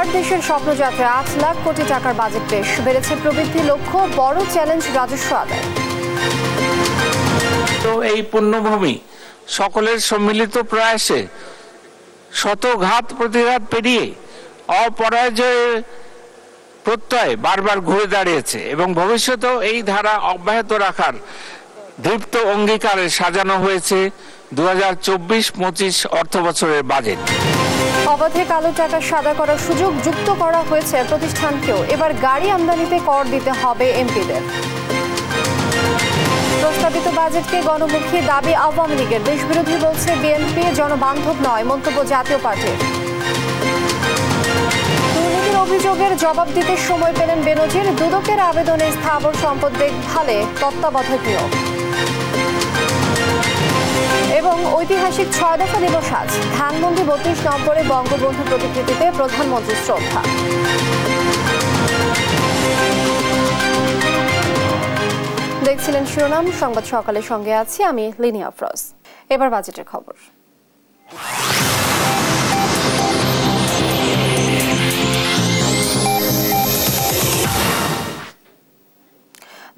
এবার দেশের স্বপ্নযাত্রা ৮ লাখ কোটি টাকার বাজেট পেশ, বেড়েছে প্রবৃদ্ধি লক্ষ্য, বড় চ্যালেঞ্জ রাজস্ব আদায়। তো এই পুণ্যভূমি সকলের সম্মিলিত প্রয়াসে শত ঘাত প্রতিঘাত পেরিয়ে অপরাজয়ের প্রত্যয় বারবার ঘুরে দাঁড়িয়েছে এবং ভবিষ্যতেও এই ধারা অব্যাহত রাখার দীপ্ত অঙ্গীকারে সাজানো হয়েছে 2024-25 অর্থ বছরের বাজেট। অবাধে কালো টাকা সাদা করার সুযোগ যুক্ত করা হয়েছে প্রতিষ্ঠানকেও। এবার গাড়ি আমদানিতে কর দিতে হবে এমপিদের। প্রস্তাবিত বাজেটকে গণমুখী দাবি আওয়ামী লীগের, দেশবিরোধী বলছে বিএনপি, জনবান্ধব নয় মন্তব্য জাতীয় পার্টির। দুর্নীতির অভিযোগের জবাব দিতে সময় পেলেন বেনজির, দুদকের আবেদনে স্থাবর সম্পদ দেখভালে তত্ত্বাবধায়ক নিয়োগ। এবং ঐতিহাসিক 6 দফা দিবস আজ, ধানমন্ডি 32 নম্বরে বঙ্গবন্ধু প্রতিকৃতিতে প্রধানমন্ত্রীর শ্রদ্ধা। দেখছিলেন শিরোনাম সংবাদ সকালের সঙ্গে আছি আমি লিনি আফরোজ। এবার বাজেটের খবর।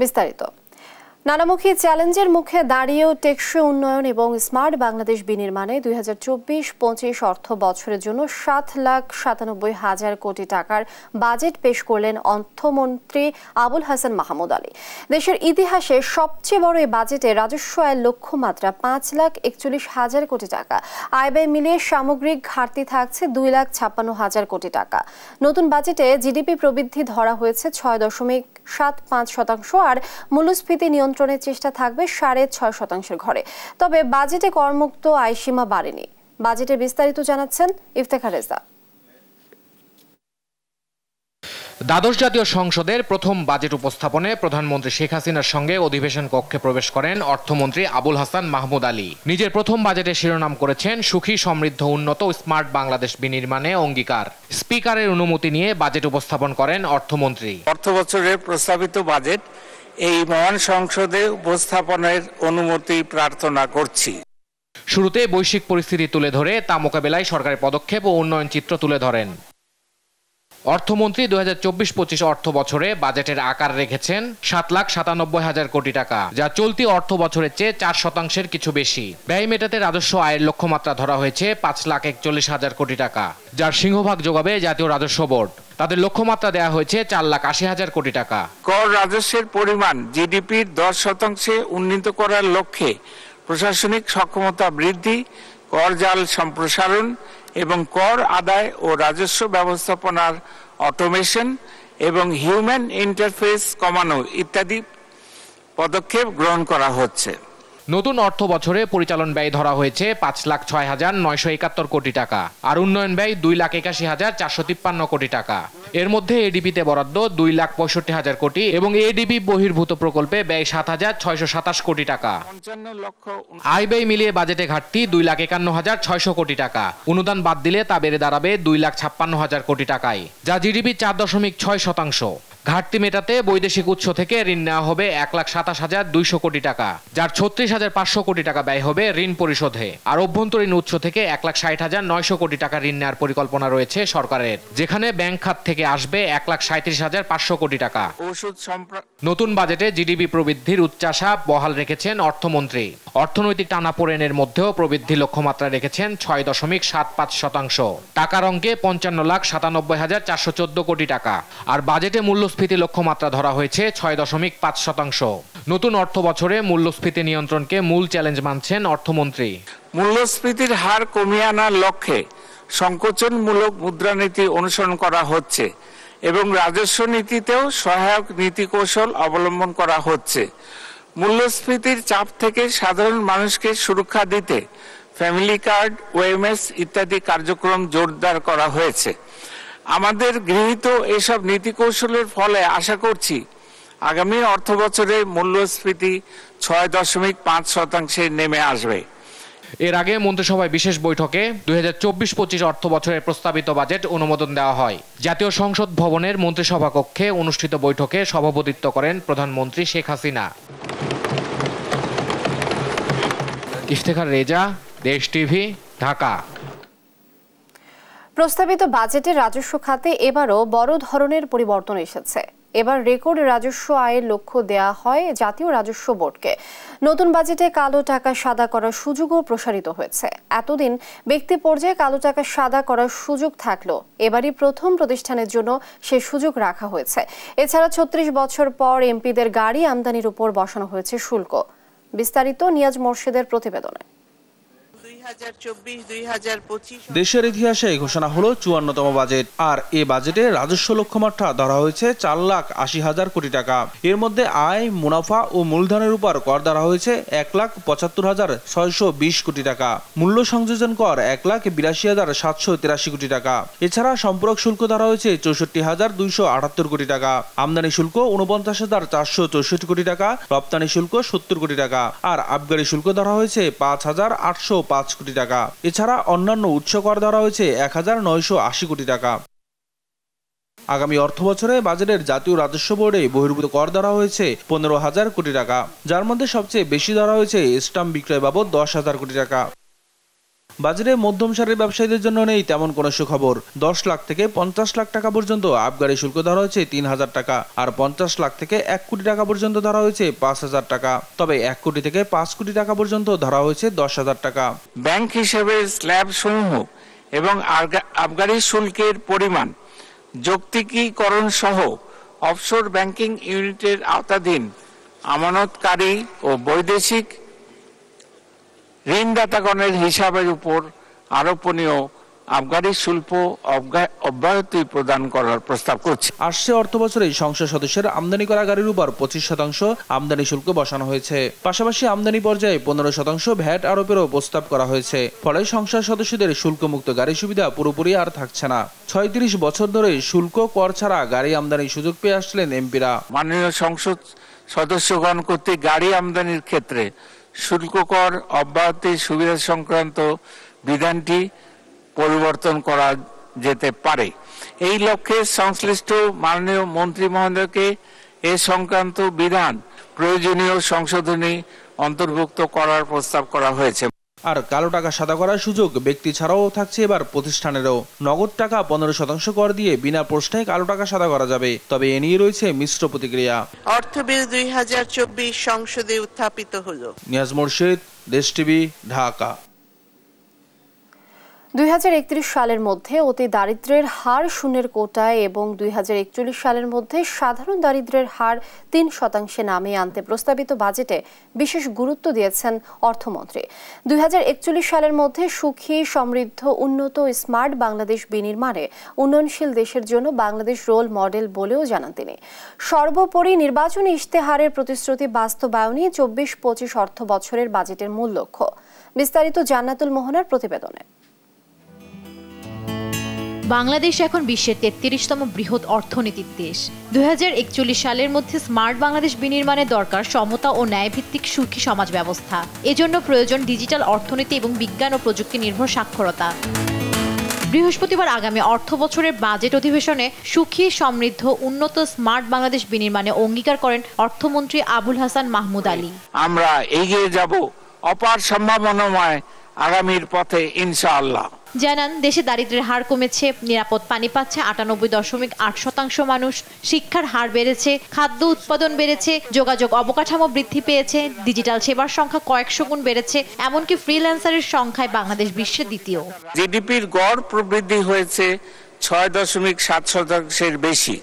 বিস্তারিত। নানামুখী চ্যালেঞ্জের মুখে দাঁড়িয়েও টেকসই উন্নয়ন এবং স্মার্ট বাংলাদেশ বিনির্মাণে 2024-25 অর্থ বছরের জন্য 7,97,000 কোটি টাকার বাজেট পেশ করলেন অর্থমন্ত্রী আবুল হাসান মাহমুদ আলী। দেশের ইতিহাসে সবচেয়ে বড় এই বাজেটে রাজস্ব আয়ের লক্ষ্যমাত্রা 5,41,000 কোটি টাকা। আয় ব্যয় মিলিয়ে সামগ্রিক ঘাটতি থাকছে 2,56,000 কোটি টাকা। নতুন বাজেটে জিডিপি প্রবৃদ্ধি ধরা হয়েছে 6.75%, আর মূল্যস্ফীতি নিয়ন্ত্রণের চেষ্টা থাকবে 6.5% ঘরে। তবে বাজেটে করমুক্ত আয়সীমা বাড়েনি। বাজেটের বিস্তারিত জানাচ্ছেন ইফতেখার রেজা। দ্বাদশ জাতীয় সংসদের প্রথম বাজেট উপস্থাপনে প্রধানমন্ত্রী শেখ হাসিনার সঙ্গে অধিবেশন কক্ষে প্রবেশ করেন অর্থমন্ত্রী আবুল হাসান মাহমুদ আলী। নিজের প্রথম বাজেটে শিরোনাম করেছেন সুখী সমৃদ্ধ উন্নত স্মার্ট বাংলাদেশ বিনির্মাণে অঙ্গীকার। স্পিকারের অনুমতি নিয়ে বাজেট উপস্থাপন করেন অর্থমন্ত্রী। অর্থ বছরের প্রস্তাবিত বাজেট এই মহান সংসদে উপস্থাপনের অনুমতি প্রার্থনা করছি। শুরুতে বৈশ্বিক পরিস্থিতি তুলে ধরে তা মোকাবেলায় সরকারের পদক্ষেপ ও উন্নয়ন চিত্র তুলে ধরেন অর্থমন্ত্রী। 2024-25 অর্থ বছরে বাজেটের আকার রেখেছেন 7,97,000 কোটি টাকা, যা চলতি অর্থ বছরের চেয়ে 4% কিছু বেশি। ব্যয় মেটাতে রাজস্ব আয়ের লক্ষ্যমাত্রা ধরা হয়েছে 5,41,000 কোটি টাকা, যার সিংহভাগ যোগাবে জাতীয় রাজস্ব বোর্ড। তাদের লক্ষ্যমাত্রা দেওয়া হয়েছে 4,80,000 কোটি টাকা। কর রাজস্বের পরিমাণ জিডিপির 10% উন্নীত করার লক্ষ্যে প্রশাসনিক সক্ষমতা বৃদ্ধি, কর জাল সম্প্রসারণ এবং কর আদায় ও রাজস্ব ব্যবস্থাপনার অটোমেশন এবং হিউম্যান ইন্টারফেস কমানো ইত্যাদি পদক্ষেপ গ্রহণ করা হচ্ছে। নতুন অর্থ বছরে পরিচালন ব্যয় ধরা হয়েছে 5,06,971 কোটি টাকা, আর উন্নয়ন ব্যয় 2,81,453 কোটি টাকা। এর মধ্যে এডিপিতে বরাদ্দ 2,65,000 কোটি এবং এডিপি বহির্ভূত প্রকল্পে ব্যয় 7,627 কোটি টাকা। আয় ব্যয় মিলিয়ে বাজেটে ঘাটতি 2,51,600 কোটি টাকা। অনুদান বাদ দিলে তা বেড়ে দাঁড়াবে 2,56,000 কোটি টাকায়, যা জিডিপি 4.6%। ঘাটতি মেটাতে বৈদেশিক উৎস থেকে ঋণ নেওয়া হবে 1,27,200 কোটি টাকা, যার 36,500 কোটি টাকা ব্যয় হবে ঋণ পরিশোধে। আর অভ্যন্তরীণ উৎস থেকে 1,60,900 কোটি টাকা ঋণ নেওয়ার পরিকল্পনা রয়েছে সরকারের, যেখানে ব্যাংক খাত থেকে আসবে 1,37,500 কোটি টাকা। নতুন বাজেটে জিডিপি প্রবৃদ্ধির উচ্চাশা বহাল রেখেছেন অর্থমন্ত্রী। অর্থনৈতিক টানাপোড়েনের মধ্যেও প্রবৃদ্ধি লক্ষ্যমাত্রা রেখেছেন 6.75%। টাকার অঙ্কে 55,97,414 কোটি টাকা। আর বাজেটে মূল্যস্ফীতি লক্ষ্যমাত্রা ধরা হয়েছে 6.5%। নতুন অর্থ বছরে মূল্যস্ফীতি নিয়ন্ত্রণকে মূল চ্যালেঞ্জ মানছেন অর্থমন্ত্রী। মূল্যস্ফীতির হার কমিয়ে আনার লক্ষ্যে সংকোচনমূলক মুদ্রানীতি অনুসরণ করা হচ্ছে এবং রাজস্ব নীতিতেও সহায়ক নীতি কৌশল অবলম্বন করা হচ্ছে। মূল্যস্ফীতির চাপ থেকে সাধারণ মানুষকে সুরক্ষা দিতে ফ্যামিলি কার্ড, ওএমএস ইত্যাদি কার্যক্রম জোরদার করা হয়েছে। আমাদের গৃহীত এসব নীতি কৌশলের ফলে আশা করছি আগামী অর্থ বছরে মূল্যস্ফীতি 6.5% নেমে আসবে। এর আগে মন্ত্রিসভায় বিশেষ বৈঠকে 2024-25 অর্থ বছরের প্রস্তাবিত বাজেট অনুমোদন দেওয়া হয়। জাতীয় সংসদ ভবনের মন্ত্রিসভা কক্ষে অনুষ্ঠিত বৈঠকে সভাপতিত্ব করেন প্রধানমন্ত্রী শেখ হাসিনা। ইফতেখার রেজা, দেশ টিভি, ঢাকা। প্রস্তাবিত বাজেটে রাজস্ব খাতে এবারও বড় ধরনের পরিবর্তন এসেছে। এবার রেকর্ড রাজস্ব আয়ের লক্ষ্য দেয়া হয় জাতীয় রাজস্ব বোর্ডকে। নতুন বাজেটে কালো টাকা সাদা করার সুযোগও প্রসারিত হয়েছে। এতদিন ব্যক্তি পর্যায়ে কালো টাকা সাদা করার সুযোগ থাকলেও এবারই প্রথম প্রতিষ্ঠানের জন্য সে সুযোগ রাখা হয়েছে। এছাড়া ৩৬ বছর পর এমপিদের গাড়ি আমদানির উপর বসানো হয়েছে শুল্ক। বিস্তারিত নিয়াজ মোর্শেদের প্রতিবেদনে। দেশের ইতিহাসে ঘোষণা হলো ৫৪তম বাজেট। আর এ বাজেটে রাজস্ব লক্ষ্যমাত্রা ধরা হয়েছে ৪,৮০,০০০ কোটি টাকা। এর মধ্যে আয়, মুনাফা ও মূলধনের উপর কর ধরা হয়েছে ১,৭৫,৬২০ কোটি টাকা। মূল্য সংযোজন কর ১,৮২,৭৮৩ কোটি টাকা। এছাড়া সম্পূরক শুল্ক ধরা হয়েছে ৬৪,২৭৮ কোটি টাকা। আমদানি শুল্ক ৪৯,৪৬৪ কোটি টাকা, রপ্তানি শুল্ক ৭০ কোটি টাকা আর আবগারি শুল্ক ধরা হয়েছে ৫,৮০৫ কোটি টাকা। এছাড়া অন্যান্য উৎস কর ধরা হয়েছে ১,৯৮০ কোটি টাকা। আগামী অর্থ বছরে বাজেটের জাতীয় রাজস্ব বোর্ডে বহির্ভূত কর ধরা হয়েছে ১৫,০০০ কোটি টাকা, যার মধ্যে সবচেয়ে বেশি ধরা হয়েছে স্টাম্প বিক্রয় বাবদ ১০,০০০ কোটি টাকা। বাজেটে মধ্যম সারির ব্যবসায়ীদের জন্য নেই তেমন কোনো সুখবর। ১০ লাখ থেকে ৫০ লাখ টাকা পর্যন্ত আবগারি শুল্ক ধরা হয়েছে ৩,০০০ টাকা আর ৫০ লাখ থেকে ১ কোটি টাকা পর্যন্ত ধরা হয়েছে ৫,০০০ টাকা। তবে ১ কোটি থেকে ৫ কোটি টাকা পর্যন্ত ধরা হয়েছে ১০,০০০ টাকা। ব্যাংক হিসেবে স্ল্যাব সমূহ এবং আবগারি শুল্কের পরিমাণ যৌক্তিকীকরণ সহ অফশোর ব্যাংকিং ইউনিটের আওতাধীন আমানতকারী ও বৈদেশিক ঋণদাতাগণের হিসাবের উপর আরোপনীয় আবগারি শুল্ক অব্যাহতি প্রদান করার প্রস্তাব করছে। আসছে অর্থ বছরে সংসদ সদস্যের আমদানি করা গাড়ির উপর ২৫% আমদানি শুল্ক বসানো হয়েছে। পাশাপাশি আমদানি পর্যায়ে ১৫% ভ্যাট আরোপেরও প্রস্তাব করা হয়েছে। ফলে সংসদ সদস্যদের শুল্কমুক্ত গাড়ি সুবিধা পুরোপুরি আর থাকছে না। ৩৬ বছর ধরে শুল্ক কর ছাড়া গাড়ি আমদানির সুযোগ পেয়ে আসলেন এমপিরা। মাননীয় সংসদ সদস্যগণ কর্তৃক গাড়ি আমদানির ক্ষেত্রে শুল্ক কর অব্যাহতি সুবিধা সংক্রান্ত বিধানটি পরিবর্তন করা যেতে পারে। এই লক্ষ্যে সংশ্লিষ্ট মাননীয় মন্ত্রী মহোদয়কে এ সংক্রান্ত বিধান প্রয়োজনীয় সংশোধনী অন্তর্ভুক্ত করার প্রস্তাব করা হয়েছে। আর কালো টাকা সাদা করার সুযোগ ব্যক্তি ছাড়াও থাকছে এবার প্রতিষ্ঠানেরও। নগদ টাকা ১৫% কর দিয়ে বিনা প্রশ্নে কালো টাকা সাদা করা যাবে। তবে এ নিয়ে রয়েছে মিশ্র প্রতিক্রিয়া। অর্থ বিল ২০২৪ সংসদে উত্থাপিত হলো। নিয়াজ মোর্শেদ, দেশ টিভি, ঢাকা। ২০৩১ সালের মধ্যে অতি দারিদ্র্যের হার শূন্যের কোটায় এবং ২০৪১ সালের মধ্যে সাধারণ দারিদ্র্যের হার ৩% নামিয়ে আনতে প্রস্তাবিত বাজেটে বিশেষ গুরুত্ব দিয়েছেন অর্থমন্ত্রী। ২০৪১ সালের মধ্যে সুখী, সমৃদ্ধ, উন্নত, স্মার্ট বাংলাদেশ বিনির্মাণে উন্নয়নশীল দেশের জন্য বাংলাদেশ রোল মডেল বলেও জানান তিনি। সর্বোপরি নির্বাচনী ইশতেহারের প্রতিশ্রুতি বাস্তবায়নই ২৪-২৫ অর্থ বছরের বাজেটের মূল লক্ষ্য। বিস্তারিত জান্নাতুল মোহনার প্রতিবেদনে। বাংলাদেশ এখন বিশ্বের ৩৩তম বৃহৎ অর্থনীতির দেশ। ২০৪১ সালের মধ্যে স্মার্ট বাংলাদেশ বিনির্মাণে দরকার সমতা ও ন্যায়ভিত্তিক সুখী সমাজ ব্যবস্থা। এজন্য প্রয়োজন ডিজিটাল অর্থনীতি এবং বিজ্ঞান ও প্রযুক্তি নির্ভর সাক্ষরতা। বৃহস্পতিবার আগামী অর্থ বছরের বাজেট অধিবেশনে সুখী, সমৃদ্ধ, উন্নত, স্মার্ট বাংলাদেশ বিনির্মাণে অঙ্গীকার করেন অর্থমন্ত্রী আবুল হাসান মাহমুদ আলী। আমরা এগিয়ে যাব অপার সম্ভাবনাময় আগামীর পথে ইনশাআল্লাহ। জানান, দেশে দারিদ্র্যের হার কমেছে, নিরাপদ পানি পাচ্ছে ৯৮.৮% মানুষ, শিক্ষার হার বেড়েছে, খাদ্য উৎপাদন বেড়েছে, যোগাযোগ অবকাঠামো বৃদ্ধি পেয়েছে, ডিজিটাল সেবার সংখ্যা কয়েকশো গুণ বেড়েছে, এমনকি ফ্রিল্যান্সারের সংখ্যায় বাংলাদেশ বিশ্বের দ্বিতীয়। জিডিপির গড় প্রবৃদ্ধি হয়েছে ৬.৭% বেশি।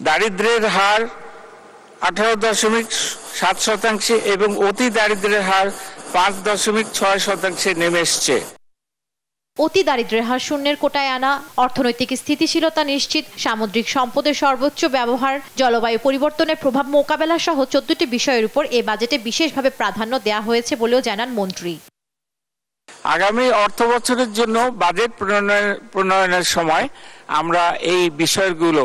দারিদ্র্যের হার ১৮.৭% এবং অতি দারিদ্র্যের হার ৫.৬% নেমে এসছে। অতি দারিদ্র্যের হার শূন্যের কোটায় আনা, অর্থনৈতিক স্থিতিশীলতা নিশ্চিত, সামুদ্রিক সম্পদের সর্বোচ্চ ব্যবহার, জলবায়ু পরিবর্তনের প্রভাব মোকাবেলা সহ ১৪টি বিষয়ের উপর এ বাজেটে বিশেষভাবে প্রাধান্য দেওয়া হয়েছে বলেও জানান মন্ত্রী। আগামী অর্থ বছরের জন্য বাজেট প্রণয়নের সময় আমরা এই বিষয়গুলো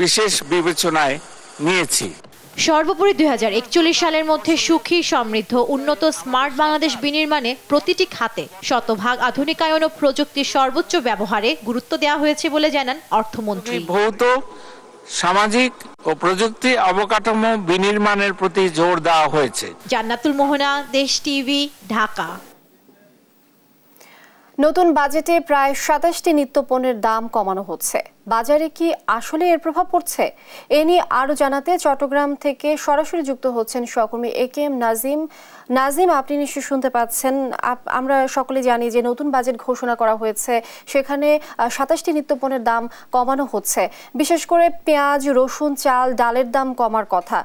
বিশেষ বিবেচনায় নিয়েছি। সর্বোপরি ২০৪১ সালের মধ্যে সুখী, সমৃদ্ধ, উন্নত, স্মার্ট বাংলাদেশ বিনির্মাণে প্রতিটি খাতে শতভাগ আধুনিকায়ন ও প্রযুক্তির সর্বোচ্চ ব্যবহারে গুরুত্ব দেওয়া হয়েছে বলে জানান অর্থমন্ত্রী। ভৌত, সামাজিক ও প্রযুক্তি অবকাঠামো বিনির্মাণের প্রতি জোর দেওয়া হয়েছে। জান্নাতুল মোহনা, দেশ টিভি, ঢাকা। নতুন বাজেটে প্রায় ২৭টি নিত্যপণ্যের দাম কমানো হচ্ছে। বাজারে কি আসলে এর প্রভাব পড়ছে? এ নিয়ে আরো জানাতে চট্টগ্রাম থেকে সরাসরি যুক্ত হচ্ছেন সহকর্মী AKM নাজিম। নাজিম, আপনি নিশ্চয়ই শুনতে পাচ্ছেন। আমরা সকলে জানি যে নতুন বাজেট ঘোষণা করা হয়েছে, সেখানে ২৭টি নিত্যপণ্যের দাম কমানো হচ্ছে। বিশেষ করে পেঁয়াজ, রসুন, চাল, ডালের দাম কমার কথা।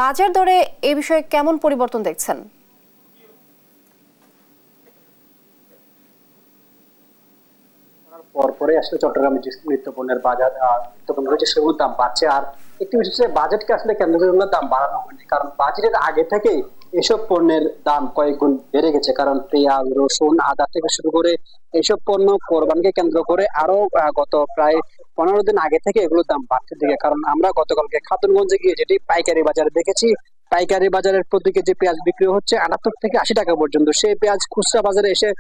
বাজার দরে এ বিষয়ে কেমন পরিবর্তন দেখছেন? পরে আসলে চট্টগ্রামে যে নিত্যপণ্যের বাজার নিত্যপণ্য রয়েছে সেগুলোর দাম বাড়ছে। আর একটি বিশেষ বাজেটকে আসলে কেন্দ্র করে দাম বাড়ানো হয়নি, কারণ বাজেটের আগে থেকেই এসব পণ্যের দাম কয়েক গুণ বেড়ে গেছে। কারণ পেঁয়াজ, রসুন, আদা থেকে শুরু করে এইসব পণ্য কোরবানিকে কেন্দ্র করে আরো গত প্রায় 15 দিন আগে থেকে এগুলোর দাম বাড়তে দিকে। কারণ আমরা গতকালকে খাতুনগঞ্জে গিয়ে যেটি পাইকারি বাজারে দেখেছি, পাইকারি বাজারের প্রতি কেজি পেঁয়াজ বিক্রি হচ্ছে 78 থেকে 80 টাকা পর্যন্ত। সেই পেঁয়াজ খুচরা বাজারে এসে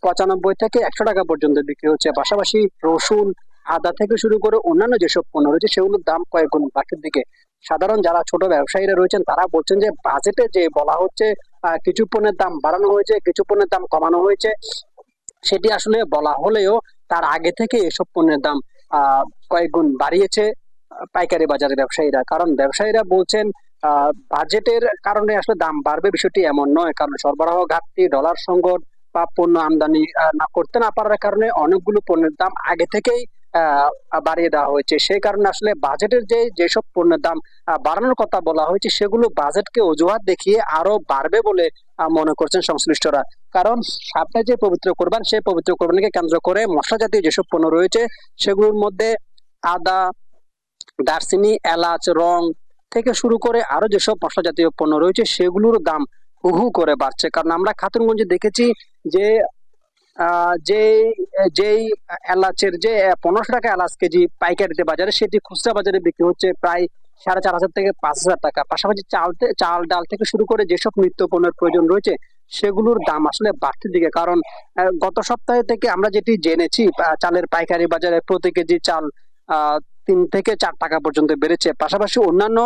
95 থেকে 100 টাকা পর্যন্ত বিক্রি হচ্ছে। পাশাপাশি রসুন, আদা থেকে শুরু করে অন্যান্য যেসব পণ্য রয়েছে সেগুলোর দাম কয়েক গুণ বাড়তির দিকে। সাধারণ যারা ছোট ব্যবসায়ীরা রয়েছেন তারা বলছেন যে বাজেটে যে বলা হচ্ছে কিছু পণ্যের দাম বাড়ানো হয়েছে, কিছু পণ্যের দাম কমানো হয়েছে, সেটি আসলে বলা হলেও তার আগে থেকে এসব পণ্যের দাম কয়েক গুণ বাড়িয়েছে পাইকারি বাজারের ব্যবসায়ীরা। কারণ ব্যবসায়ীরা বলছেন বাজেটের কারণে আসলে দাম বাড়বে বিষয়টি এমন নয়, কারণ সরবরাহ ঘাটতি, ডলার সংকট বা পণ্য আমদানি করতে না পারার কারণে অনেকগুলো পণ্যের দাম আগে থেকেই বাড়িয়ে দেওয়া হয়েছে। সেই কারণে আসলে বাজেটের যেসব পণ্যের দাম বাড়ানোর কথা বলা হয়েছে সেগুলো বাজেটকে অজুহাত দেখিয়ে আরো বাড়বে বলে মনে করছেন সংশ্লিষ্টরা। কারণ সামনে যে পবিত্র কোরবান, সেই পবিত্র কোরবানিকে কেন্দ্র করে মশলা জাতীয় যেসব পণ্য রয়েছে সেগুলোর মধ্যে আদা, দারচিনি, এলাচ, রং থেকে শুরু করে আরো যেসব মশলা জাতীয় পণ্য রয়েছে সেগুলোর দাম হু করে বাড়ছে। কারণ আমরা খাতুনগঞ্জে দেখেছি যে যেই এলাচের যে 1500 টাকা এলাচ কেজি পাইকারিতে বাজারে, সেটি খুচরা বাজারে বিক্রি হচ্ছে প্রায় 4500 থেকে 5000 টাকা। পাশাপাশি চাল ডাল থেকে শুরু করে যেসব নিত্য পণ্যের প্রয়োজন রয়েছে সেগুলোর দাম আসলে বাড়তির দিকে। কারণ গত সপ্তাহে থেকে আমরা যেটি জেনেছি, চালের পাইকারি বাজারে প্রতি কেজি চাল 3 থেকে 4 টাকা পর্যন্ত বেড়েছে। পাশাপাশি অন্যান্য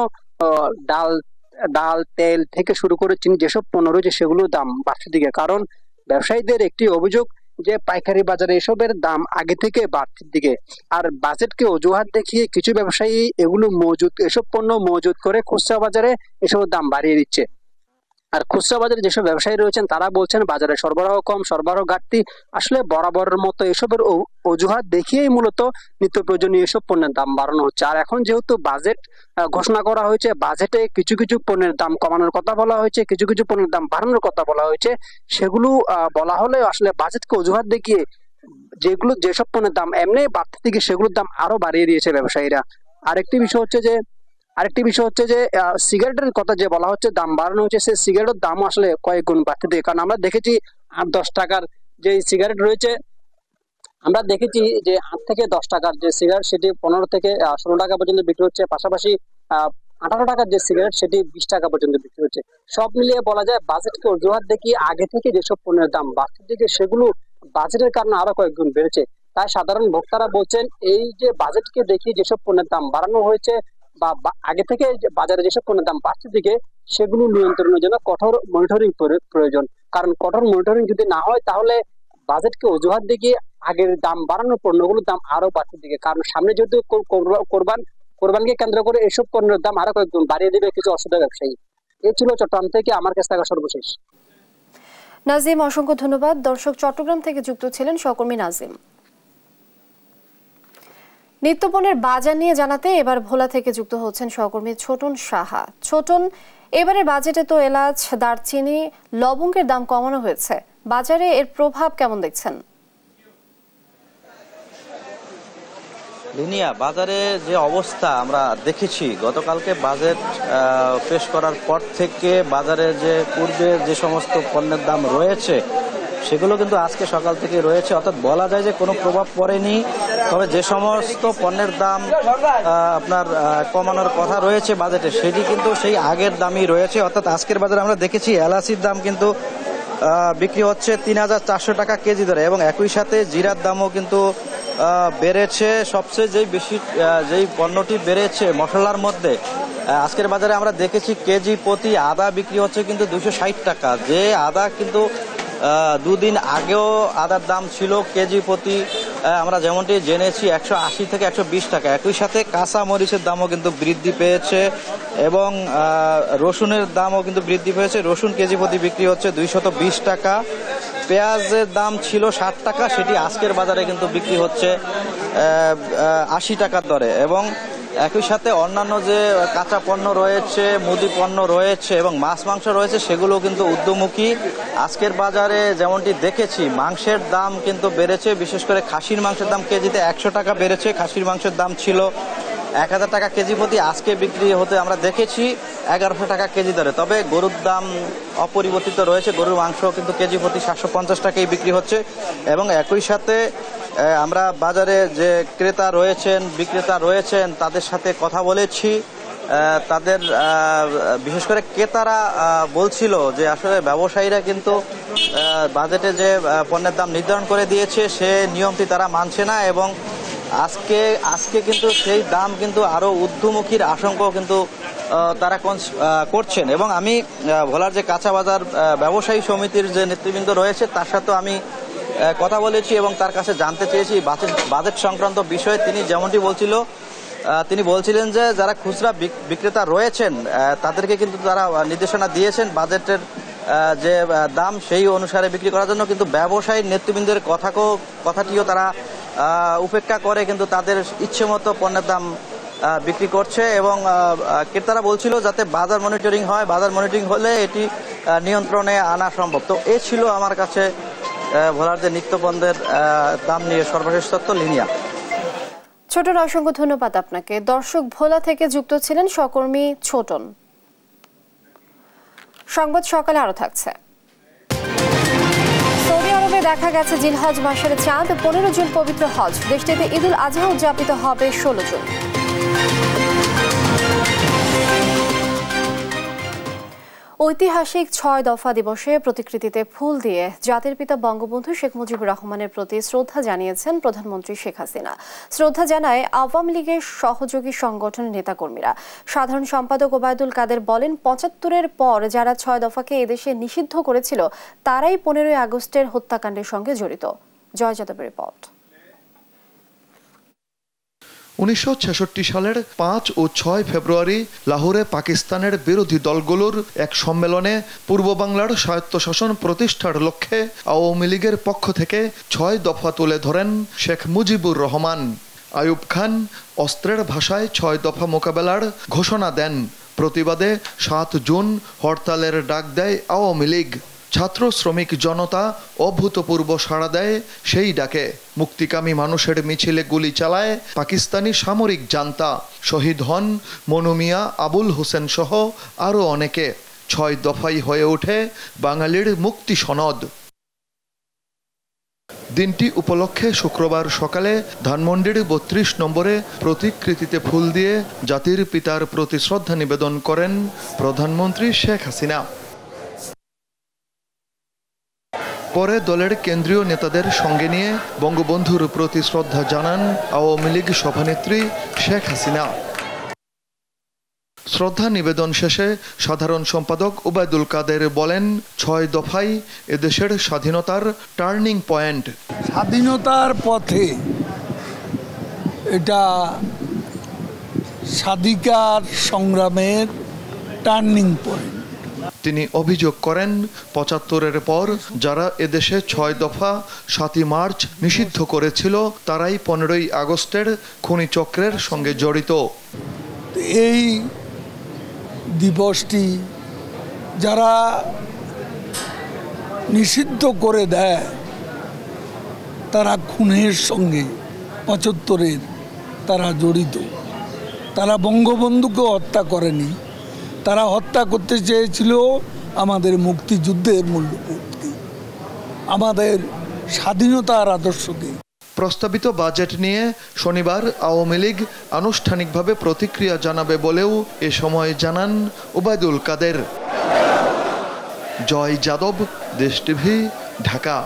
ডাল, তেল থেকে শুরু করে চিনি যেসব পণ্য রয়েছে সেগুলোর দাম বাড়তির দিকে। কারণ ব্যবসায়ীদের একটি অভিযোগ যে পাইকারি বাজারে এসবের দাম আগে থেকে বাড়তির দিকে। আর বাজেটকে অজুহাত দেখিয়ে কিছু ব্যবসায়ী এসব পণ্য মজুত করে খুচরা বাজারে এসবের দাম বাড়িয়ে দিচ্ছে। আর খুচরা বাজারে যেসব ব্যবসায়ী রয়েছেন তারা বলছেন বাজারে সরবরাহ কম, সরবরাহ ঘাটতি। আসলে বরাবরের মতো এসবের অজুহাত দেখিয়েই মূলত নিত্য প্রয়োজনীয় এসব পণ্যের দাম বাড়ানো হচ্ছে। আর এখন যেহেতু বাজেট ঘোষণা করা হয়েছে, বাজেটে কিছু কিছু পণ্যের দাম কমানোর কথা বলা হয়েছে, কিছু কিছু পণ্যের দাম বাড়ানোর কথা বলা হয়েছে। সেগুলো বলা হলে আসলে বাজেটকে অজুহাত দেখিয়ে যেসব পণ্যের দাম এমনি বাড়তে থেকে সেগুলোর দাম আরো বাড়িয়ে দিয়েছে ব্যবসায়ীরা। আরেকটি বিষয় হচ্ছে যে সিগারেটের কথা যে বলা হচ্ছে দাম বাড়ানো হচ্ছে, সেই সিগারেটের দাম আসলে কয়েক গুণ বাড়তে দিয়ে। কারণ আমরা দেখেছি 8-10 টাকার যে সিগারেট রয়েছে, আমরা দেখেছি যে 8 থেকে 10 টাকার যে সিগারেট সেটি 15 থেকে 16 টাকা পর্যন্ত বিক্রি হচ্ছে। পাশাপাশি 18 টাকার যে সিগারেট সেটি 20 টাকা পর্যন্ত বিক্রি হচ্ছে। সব মিলিয়ে বলা যায় বাজেটকে অজুহাত দেখিয়ে আগে থেকে যেসব পণ্যের দাম বাড়তে দিকে সেগুলো বাজেটের কারণে আরো কয়েক গুণ বেড়েছে। তাই সাধারণ ভোক্তারা বলছেন এই যে বাজেটকে দেখিয়ে যেসব পণ্যের দাম বাড়ানো হয়েছে বা আগে থেকে বাজারে যেসব পণ্যের দাম বাড়ছে দিকে সেগুলো নিয়ন্ত্রণের জন্য কঠোর মনিটরিং প্রয়োজন। কারণ কঠোর মনিটরিং যদি না হয় তাহলে বাজেটকে অজুহাত দেখিয়ে আগের দাম বাড়ানো পণ্যগুলোর দাম আরো বাড়তে দিকে। কারণ সামনে যেহেতু কোরবানকে কেন্দ্র করে এসব পণ্যের দাম আরো কয়েকগুণ বাড়িয়ে দেবে কিছু অসাধু ব্যবসায়ী। এই ছিল চট্টগ্রাম থেকে আমার কাছে থাকা সর্বশেষ। নাজিম, অসংখ্য ধন্যবাদ। দর্শক, চট্টগ্রাম থেকে যুক্ত ছিলেন সহকর্মী নাজিম। নিত্যপণ্যের বাজার নিয়ে জানাতে এবার ভোলা থেকে যুক্ত হচ্ছেন সহকর্মী ছোটন সাহা। ছোটন, এবারের বাজেটে তো এলাচ, দারচিনি, লবঙ্গের দাম কমানো হয়েছে, বাজারে এর প্রভাব কেমন দেখছেন? লিনিয়া, বাজারে যে অবস্থা আমরা দেখেছি গতকালকে বাজেট পেশ করার পর থেকে বাজারে যে পূর্বে যে সমস্ত পণ্যের দাম রয়েছে সেগুলো কিন্তু আজকে সকাল থেকে রয়েছে। অর্থাৎ বলা যায় যে কোনো প্রভাব পড়েনি। তবে যে সমস্ত পণ্যের দাম আপনার কমানোর কথা রয়েছে বাজেটে সেটি কিন্তু সেই আগের দামই রয়েছে। অর্থাৎ আজকের বাজারে আমরা দেখেছি এলাচির দাম কিন্তু বিক্রি হচ্ছে 3400 টাকা কেজি দরে এবং একই সাথে জিরার দামও কিন্তু বেড়েছে। সবচেয়ে যেই পণ্যটি বেড়েছে মশলার মধ্যে আজকের বাজারে আমরা দেখেছি কেজি প্রতি আদা বিক্রি হচ্ছে কিন্তু 260 টাকা। যে আদা কিন্তু দুদিন আগেও আদার দাম ছিল কেজি প্রতি আমরা যেমনটি জেনেছি 180 থেকে 120 টাকা। একই সাথে কাঁচা মরিচের দামও কিন্তু বৃদ্ধি পেয়েছে এবং রসুনের দামও কিন্তু বৃদ্ধি পেয়েছে। রসুন কেজি প্রতি বিক্রি হচ্ছে 220 টাকা। পেঁয়াজের দাম ছিল 60 টাকা, সেটি আজকের বাজারে কিন্তু বিক্রি হচ্ছে 80 টাকার দরে। এবং একই সাথে অন্যান্য যে কাঁচা পণ্য রয়েছে, মুদি পণ্য রয়েছে এবং মাছ মাংস রয়েছে, সেগুলো কিন্তু ঊর্ধ্বমুখী। আজকের বাজারে যেমনটি দেখেছি মাংসের দাম কিন্তু বেড়েছে, বিশেষ করে খাসির মাংসের দাম কেজিতে 100 টাকা বেড়েছে। খাসির মাংসের দাম ছিল 1000 টাকা কেজি প্রতি, আজকে বিক্রি হতে আমরা দেখেছি 1100 টাকা কেজি দরে। তবে গরুর দাম অপরিবর্তিত রয়েছে, গরুর মাংস কিন্তু কেজি প্রতি 750 টাকায় বিক্রি হচ্ছে। এবং একই সাথে আমরা বাজারে যে ক্রেতা রয়েছেন, বিক্রেতা রয়েছেন, তাদের সাথে কথা বলেছি। তাদের বিশেষ করে ক্রেতারা বলছিল যে আসলে ব্যবসায়ীরা কিন্তু বাজেটে যে পণ্যের দাম নির্ধারণ করে দিয়েছে সে নিয়মটি তারা মানছে না এবং আজকে কিন্তু সেই দাম কিন্তু আরো ঊর্ধ্বমুখীর আশঙ্কাও কিন্তু তারা করছেন। এবং আমি ভোলার যে কাঁচা বাজার ব্যবসায়ী সমিতির যে নেতৃবৃন্দ রয়েছে তার সাথে আমি কথা বলেছি এবং তার কাছে জানতে চেয়েছি বাজেট সংক্রান্ত বিষয়ে। তিনি যেমনটি তিনি বলছিলেন যে যারা খুচরা বিক্রেতা রয়েছেন তাদেরকে কিন্তু তারা নির্দেশনা দিয়েছেন বাজেটের যে দাম সেই অনুসারে বিক্রি করার জন্য, কিন্তু ব্যবসায়ী নেতৃবৃন্দের কথাটিও তারা উপেক্ষা করে কিন্তু তাদের ইচ্ছে মতো পণ্যের দাম বিক্রি করছে। এবং ক্রেতারা বলছিল যাতে বাজার মনিটরিং হয়, বাজার মনিটরিং হলে এটি নিয়ন্ত্রণে আনা সম্ভব। তো এ ছিল আমার কাছে ভোলার যে নিত্যপণ্যের দাম নিয়ে সর্বশেষ তথ্য। লিনিয়া। ছোটন, অসংখ্য ধন্যবাদ আপনাকে। দর্শক, ভোলা থেকে যুক্ত ছিলেন সহকর্মী ছোটন। সংবাদ সকালে আরো থাকছে। সৌদি আরবে দেখা গেছে জিলহজ মাসের চাঁদ। 15 জুন পবিত্র হজ। দেশটিতে ঈদুল আজহা উদযাপিত হবে 16 জুন। ঐতিহাসিক 6 দফা দিবসে প্রতিকৃতিতে ফুল দিয়ে জাতির পিতা বঙ্গবন্ধু শেখ মুজিবুর রহমানের প্রতি শ্রদ্ধা জানিয়েছেন প্রধানমন্ত্রী শেখ হাসিনা। শ্রদ্ধা জানায় আওয়ামী লীগের সহযোগী সংগঠনের নেতাকর্মীরা। সাধারণ সম্পাদক ওবায়দুল কাদের বলেন, 75-এর পর যারা 6 দফাকে এদেশে নিষিদ্ধ করেছিল তারাই 15ই আগস্টের হত্যাকাণ্ডের সঙ্গে জড়িত। জয় যাদবের রিপোর্ট। 1966 সালের 5 ও 6 ফেব্রুয়ারি লাহোরে পাকিস্তানের বিরোধী দলগুলোর এক সম্মেলনে পূর্ব বাংলার স্বায়ত্তশাসন প্রতিষ্ঠার লক্ষ্যে আওয়ামী লীগের পক্ষ থেকে 6 দফা তুলে ধরেন শেখ মুজিবুর রহমান। আইয়ুব খান অস্ত্রের ভাষায় 6 দফা মোকাবেলার ঘোষণা দেন। প্রতিবাদে 7 জুন হরতালের ডাক দেয় আওয়ামী লীগ। ছাত্র শ্রমিক জনতা অভূতপূর্ব সাড়া দেয় সেই ডাকে। মুক্তিকামী মানুষের মিছিলে গুলি চালায় পাকিস্তানি সামরিক জান্তা। শহীদ হন মনু মিয়া, আবুল হোসেন সহ আরও অনেকে। 6 দফাই হয়ে ওঠে বাঙালির মুক্তি সনদ। দিনটি উপলক্ষে শুক্রবার সকালে ধানমন্ডির 32 নম্বরে প্রতিকৃতিতে ফুল দিয়ে জাতির পিতার প্রতি শ্রদ্ধা নিবেদন করেন প্রধানমন্ত্রী শেখ হাসিনা। পরে দলের কেন্দ্রীয় নেতাদের সঙ্গে নিয়ে বঙ্গবন্ধুর প্রতি শ্রদ্ধা জানান আওয়ামী লীগ সভানেত্রী শেখ হাসিনা। শ্রদ্ধা নিবেদন শেষে সাধারণ সম্পাদক ওবায়দুল কাদের বলেন, 6 দফাই এদেশের স্বাধীনতার টার্নিং পয়েন্ট। স্বাধীনতার পথে এটা স্বাধিকার সংগ্রামের টার্নিং পয়েন্ট। তিনি অভিযোগ করেন, 75-এর পর যারা এদেশে 6 দফা 7ই মার্চ নিষিদ্ধ করেছিল তারাই 15ই আগস্টের খুনি চক্রের সঙ্গে জড়িত। এই দিবসটি যারা নিষিদ্ধ করে দেয় তারা খুনের সঙ্গে 75-এর তারা জড়িত। তারা বঙ্গবন্ধুকে হত্যা করেনি, তারা হত্যা করতে চেয়েছিল আমাদের মুক্তিযুদ্ধের মূল্যবোধকে, আমাদের স্বাধীনতার আদর্শকে। প্রস্তাবিত বাজেট নিয়ে শনিবার আওয়ামী লীগ আনুষ্ঠানিকভাবে প্রতিক্রিয়া জানাবে বলেও এ সময় জানান ওবায়দুল কাদের। জয় যাদব, দেশ টিভি, ঢাকা।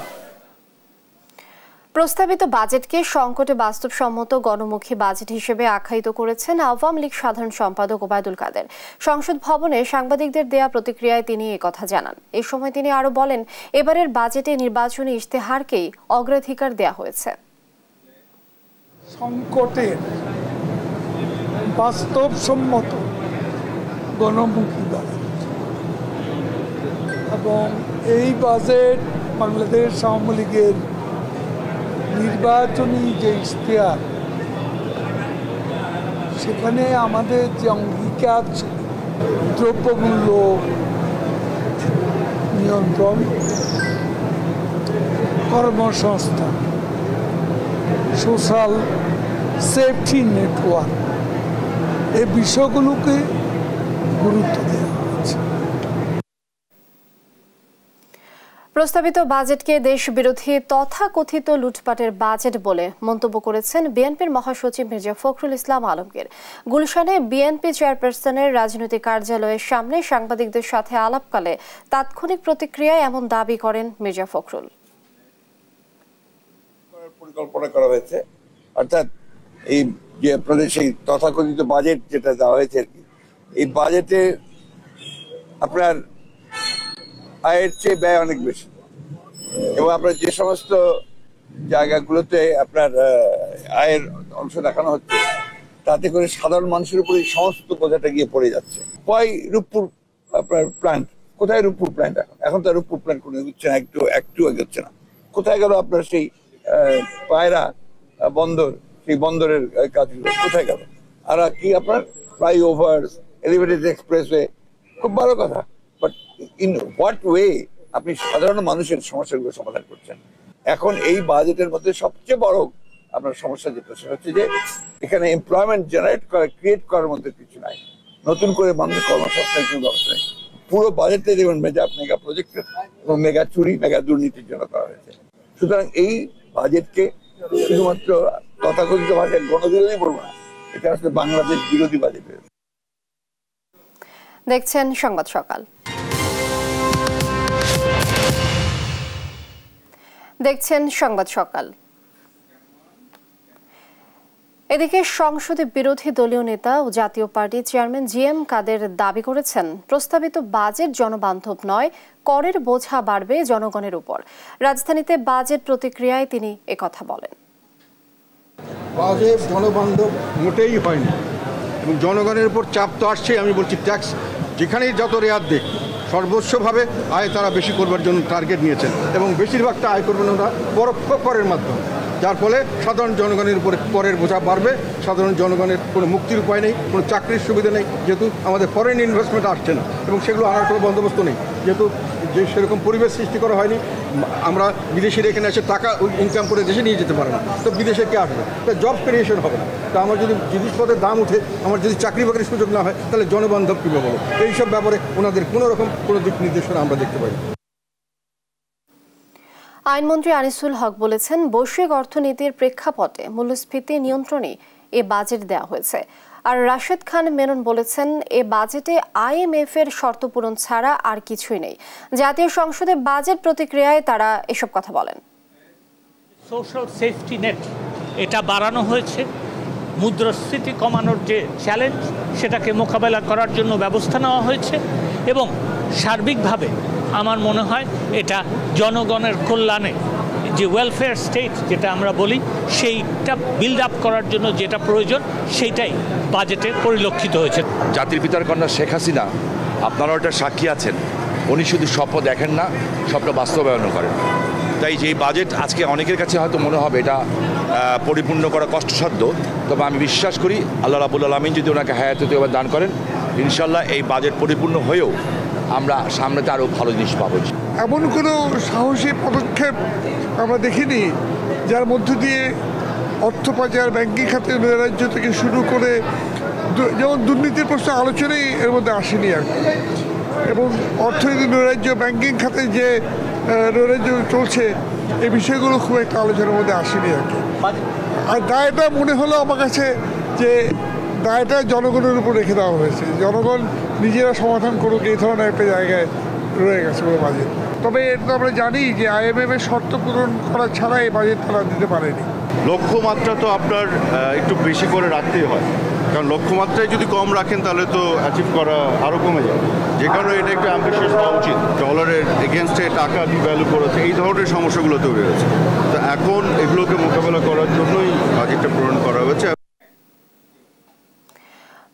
প্রস্তাবিত বাজেটকে সংকটে বাস্তবসম্মত গণমুখী বাজেট হিসেবে আখ্যায়িত করেছেন আওয়ামী লীগ সাধারণ সম্পাদক ওবায়দুল কাদের। সংসদ ভবনে সাংবাদিকদের দেয়া প্রতিক্রিয়ায় তিনি একথা জানান। এ সময় তিনি আরো বলেন, এবারের বাজেটে নির্বাচনী ইশতেহারকেই অগ্রাধিকার দেয়া হয়েছে। সংকটের বাস্তবসম্মত গণমুখী বাজেট এবং এই বাজেট বাংলাদেশ আওয়ামী লীগের নির্বাচনী যে ইশতেহার, সেখানে আমাদের যে অঙ্গীকার দ্রব্যমূল্য নিয়ন্ত্রণ, কর্মসংস্থান, সোশ্যাল সেফটি নেটওয়ার্ক, এই বিষয়গুলোকে গুরুত্ব দেওয়া হয়েছে। প্রস্তাবিত বাজেটকে দেশ বিরোধী তথাকথিত লুটপাটের বাজেট বলে মন্তব্য করেছেন বিএনপির মহাসচিব মির্জা ফখরুল ইসলাম আলমগীর। গুলশানে বিএনপি চেয়ারপারসনের রাজনৈতিক কার্যালয়ের সামনে সাংবাদিকদের সাথে আলাপকালে তাৎক্ষণিক প্রতিক্রিয়ায় এমন দাবি করেন মির্জা ফখরুল। পরিকল্পনা করা হয়েছে, অর্থাৎ এই যে আপনাদের সেই তথাকথিত বাজেট যেটা দেওয়া হয়েছে আর কি, এই বাজেটে আপনার আয়ের চেয়ে ব্যয় অনেক বেশি, এবং আপনার যে সমস্ত জায়গাগুলোতে আপনার আয়ের অংশ দেখানো হচ্ছে, তাতে করে সাধারণ মানুষের উপরে সমস্ত বোঝাটা গিয়ে পড়ে যাচ্ছে। কয় রূপপুর আপনার প্ল্যান্ট, কোথায় রূপপুর প্ল্যান্ট? এখন তো রূপপুর প্ল্যান্ট কোনো হচ্ছে না, একটু এগোচ্ছে না। কোথায় গেল আপনার সেই পায়রা বন্দর, সেই বন্দরের কাজগুলো কোথায় গেল? আর কি আপনার ফ্লাইওভার, এলিভেটেড এক্সপ্রেসওয়ে, খুব ভালো কথা, বাট ইন হোয়াট ওয়ে আপনি সাধারণ মানুষের সমস্যাগুলো সমাধান করছেন? এখন এই বাজেটের মধ্যে সবচেয়ে বড় আপনার সমস্যা যেটা, সেটা হচ্ছে যে এখানে এমপ্লয়মেন্ট জেনারেট করা, ক্রিয়েট করার মধ্যে কিছু নাই, নতুন করে মানুষের কর্মসংস্থানের কোনো ব্যবস্থা নেই। পুরো বাজেটে দেখবেন মেগা প্রজেক্টের এবং মেগা চুরি, মেগা দুর্নীতির জন্য করা হয়েছে। সুতরাং এই বাজেটকে শুধুমাত্র তথাকথিত ভাষায় গণবিরোধী বলবো না, এটা আসলে বাংলাদেশ বিরোধী বাজেট। দেখছেন সংবাদ সকাল। এদিকে সংসদে বিরোধী দলীয় নেতা ও জাতীয় পার্টির চেয়ারম্যান জিএম কাদের দাবি করেছেন, প্রস্তাবিত বাজেট জনবান্ধব নয়, করের বোঝা বাড়বে জনগণের উপর। রাজধানীতে বাজেট প্রতিক্রিয়ায় তিনি একথা বলেন। বাজেট জনবান্ধব মোটেই হয়নি, এবং জনগণের উপর চাপ তো আসছেই। আমি বলছি ট্যাক্স যেখানেই যত রেয়াত দেখ, সর্বোচ্চভাবে আয় তারা বেশি করবার জন্য টার্গেট নিয়েছেন, এবং বেশিরভাগটা আয় করবেন ওরা পরোক্ষ করের মাধ্যমে, যার ফলে সাধারণ জনগণের উপরে করের বোঝা বাড়বে। সাধারণ জনগণের কোনো মুক্তির উপায় নেই, কোনো চাকরির সুবিধা নেই, যেহেতু আমাদের ফরেন ইনভেস্টমেন্ট আসছে না, এবং সেগুলো আনার কোনো বন্দোবস্ত নেই, যেহেতু যে সেরকম পরিবেশ সৃষ্টি করা হয়নি। আমরা বিদেশিরা এখানে এসে টাকা ইনকাম করে দেশে নিয়ে যেতে পারে না, তো বিদেশে কে আসবে? তো জব ক্রিয়েশন হবে না। তো আমার যদি জিনিসপত্রের দাম উঠে, আমার যদি চাকরি বাকরির সুযোগ না হয়, তাহলে জনবান্ধব কীভাবে বলো? এইসব ব্যাপারে ওনাদের কোনো রকম কোনো দিক নির্দেশনা আমরা দেখতে পাই। আইনমন্ত্রী আনিসুল হক বলেছেন, বৈশ্বিক অর্থনীতির প্রেক্ষাপটে মূল্যস্ফীতি নিয়ন্ত্রণে এ বাজেট দেওয়া হয়েছে। আর রাশেদ খান মেনন বলেছেন, এ বাজেটে IMF এর শর্ত পূরণ ছাড়া আর কিছুই নেই। জাতীয় সংসদে বাজেট প্রতিক্রিয়ায় তারা এসব কথা বলেন। সোশ্যাল সেফটি নেট এটা বাড়ানো হয়েছে, মুদ্রাস্ফীতি কমানোর যে চ্যালেঞ্জ সেটাকে মোকাবেলা করার জন্য ব্যবস্থা নেওয়া হয়েছে, এবং সার্বিকভাবে আমার মনে হয় এটা জনগণের কল্যাণে যে ওয়েলফেয়ার স্টেট যেটা আমরা বলি, সেইটা বিল্ড আপ করার জন্য যেটা প্রয়োজন সেইটাই বাজেটে পরিলক্ষিত হয়েছে। জাতির পিতার কন্যা শেখ হাসিনা, আপনারা ওটা সাক্ষী আছেন, উনি শুধু স্বপ্ন দেখেন না, স্বপ্ন বাস্তবায়ন করেন। তাই যে বাজেট আজকে অনেকের কাছে হয়তো মনে হবে এটা পরিপূর্ণ করা কষ্টসাধ্য, তবে আমি বিশ্বাস করি আল্লাহ রাব্বুল আলামিন যদি ওনাকে হায়াতে তওবা দান করেন, ইনশাল্লাহ এই বাজেট পরিপূর্ণ হয়েও আমরা সামনেতে আরও ভালো জিনিস পাবো। এমন কোনো সাহসী পদক্ষেপ আমরা দেখিনি যার মধ্য দিয়ে অর্থ পাচার, ব্যাংকিং খাতের নৈরাজ্য থেকে শুরু করে, যেমন দুর্নীতির প্রশ্ন আলোচনাই এর মধ্যে আসেনি আর কি, এবং অর্থনৈতিক নৈরাজ্য, ব্যাংকিং খাতে যে নৈরাজ্য চলছে, এই বিষয়গুলো খুব একটা আলোচনার মধ্যে আসেনি আর কি। আর দায়টা মনে হলো আমার কাছে যে দায়টা জনগণের উপর রেখে দেওয়া হয়েছে, জনগণ নিজেরা সমাধান করুক, এই ধরনের একটা জায়গায় রয়ে গেছে পুরো বাজেট। তবে এটা আমরা জানি যে IMF এর শর্ত পূরণ করা ছাড়া এই বাজেট তারা দিতে পারেনি। লক্ষ্যমাত্রা তো আপনার একটু বেশি করে রাখতেই হয়, কারণ লক্ষ্যমাত্রায় যদি কম রাখেন তাহলে তো অ্যাচিভ করা আরও কমে যাবে, যে কারণে এটা একটু অ্যাম্বিশিয়াস হওয়া উচিত। ডলারের এগেনস্টে টাকা ডিভ্যালু করেছে, এই ধরনের সমস্যাগুলো তৈরি হয়েছে। তো এখন এগুলোকে মোকাবেলা করার জন্যই বাজেটটা প্রণয়ন করা হয়েছে।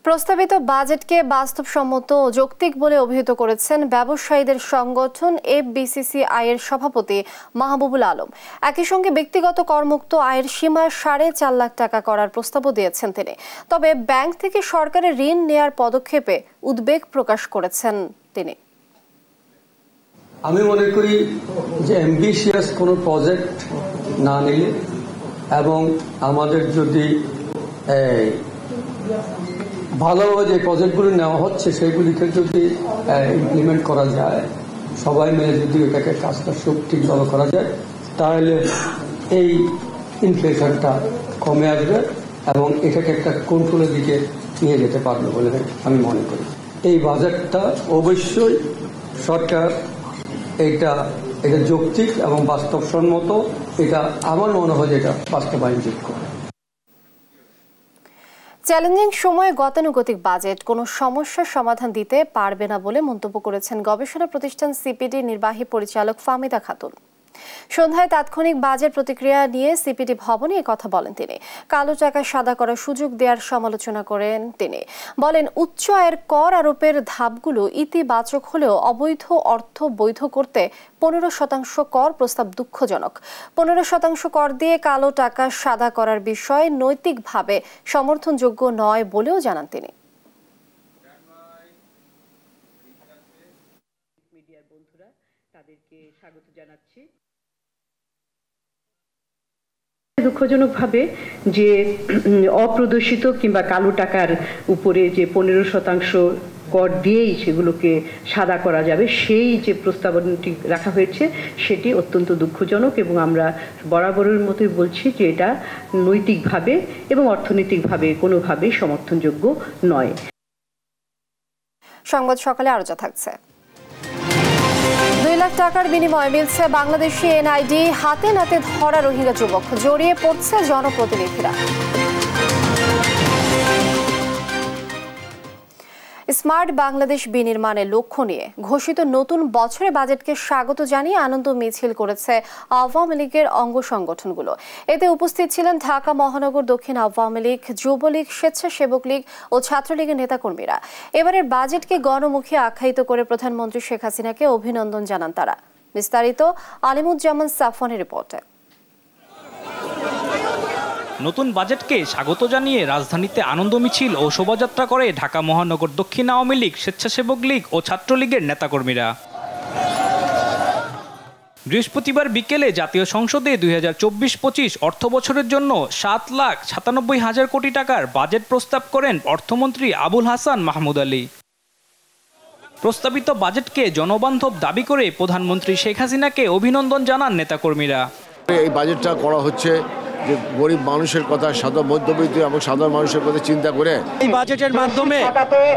প্রস্তাবিত বাজেটকে বাস্তবসম্মত ও যৌক্তিক বলে অভিহিত করেছেন ব্যবসায়ীদের সংগঠন FBCCI এর সভাপতি মাহবুবুল আলম। একই সঙ্গে ব্যক্তিগত করমুক্ত আয়ের সীমা 4.5 লাখ টাকা করার প্রস্তাবও দিয়েছেন তিনি। তবে ব্যাংক থেকে সরকারের ঋণ নেয়ার পদক্ষেপে উদ্বেগ প্রকাশ করেছেন তিনি। আমি মনে করি যে অ্যাম্বিশিয়াস কোনো প্রজেক্ট না নিলে এবং আমাদের যদি ভালোভাবে যে প্রজেক্টগুলি নেওয়া হচ্ছে সেগুলিকে যদি ইমপ্লিমেন্ট করা যায়, সবাই মিলে যদি এটাকে কাজটা ঠিকভাবে করা যায়, তাহলে এই ইনফ্লেশনটা কমে আসবে এবং এটাকে একটা কন্ট্রোলের দিকে নিয়ে যেতে পারবে বলে আমি মনে করি। এই বাজেটটা অবশ্যই সরকার এটা যৌক্তিক এবং বাস্তবসম্মত, এটা আমার মনে হয় এটা বাস্তবায়নযোগ্য। চ্যালেঞ্জিং সময়ে গতানুগতিক বাজেট কোনো সমস্যার সমাধান দিতে পারবে না বলে মন্তব্য করেছেন গবেষণা প্রতিষ্ঠান সিপিডি নির্বাহী পরিচালক ফাহমিদা খাতুন। সন্ধ্যায় তাৎক্ষণিক বাজেট প্রতিক্রিয়া নিয়ে সিপিডি ভবনে কথা বলেন তিনি। কালো টাকা সাদা করার সুযোগ দেওয়ার সমালোচনা করেন তিনি। বলেন, উচ্চ আয়ের কর আরোপের ধাপগুলো ইতিবাচক হলেও অবৈধ অর্থ বৈধ করতে 15% কর প্রস্তাব দুঃখজনক। 15% কর দিয়ে কালো টাকা সাদা করার বিষয় নৈতিকভাবে সমর্থনযোগ্য নয় বলেও জানান তিনি। মিডিয়ার বন্ধুরা, তাদেরকে স্বাগত জানাচ্ছি। দুঃখজনকভাবে যে অপ্রদর্শিত কিংবা কালো টাকার উপরে যে 15% কর দিয়েই সেগুলোকে সাদা করা যাবে, সেই যে প্রস্তাবনাটি রাখা হয়েছে সেটি অত্যন্ত দুঃখজনক এবং আমরা বরাবরের মতোই বলছি যে এটা নৈতিকভাবে এবং অর্থনৈতিকভাবে কোনোভাবেই সমর্থনযোগ্য নয়। সংবাদ সকালে আরো যা থাকছে। 2 লাখ টাকার বিনিময়ে মিলছে বাংলাদেশি NID, হাতে নাতে ধরা রোহিঙ্গা যুবক, জড়িয়ে পড়ছে জনপ্রতিনিধিরা। স্মার্ট বাংলাদেশ বিনির্মাণের লক্ষ্য নিয়ে ঘোষিত নতুন বছরে বাজেটকে স্বাগত জানিয়ে আনন্দ মিছিল করেছে আওয়ামী লীগের অঙ্গ সংগঠনগুলো। এতে উপস্থিত ছিলেন ঢাকা মহানগর দক্ষিণ আওয়ামী লীগ, যুবলীগ, স্বেচ্ছাসেবক লীগ ও ছাত্রলীগের নেতাকর্মীরা। এবারের বাজেটকে গণমুখী আখ্যায়িত করে প্রধানমন্ত্রী শেখ হাসিনাকে অভিনন্দন জানান তারা। বিস্তারিত আলিমুজ্জামান সাফওয়ানের রিপোর্টে। নতুন বাজেটকে স্বাগত জানিয়ে রাজধানীতে আনন্দ মিছিল ও শোভাযাত্রা করে ঢাকা মহানগর দক্ষিণ আওয়ামী লীগ, স্বেচ্ছাসেবক লীগ ও ছাত্রলীগের নেতাকর্মীরা। বৃহস্পতিবার বিকেলে জাতীয় সংসদে 2024-25 অর্থ বছরের জন্য 7,97,000 কোটি টাকার বাজেট প্রস্তাব করেন অর্থমন্ত্রী আবুল হাসান মাহমুদ আলী। প্রস্তাবিত বাজেটকে জনবান্ধব দাবি করে প্রধানমন্ত্রী শেখ হাসিনাকে অভিনন্দন জানান নেতাকর্মীরা। এই বাজেটটা করা হচ্ছে যে গরিব মানুষের কথা, সাধারণ মধ্যবিত্ত এবং সাধারণ মানুষের কথা চিন্তা করে এই বাজেটের মাধ্যমে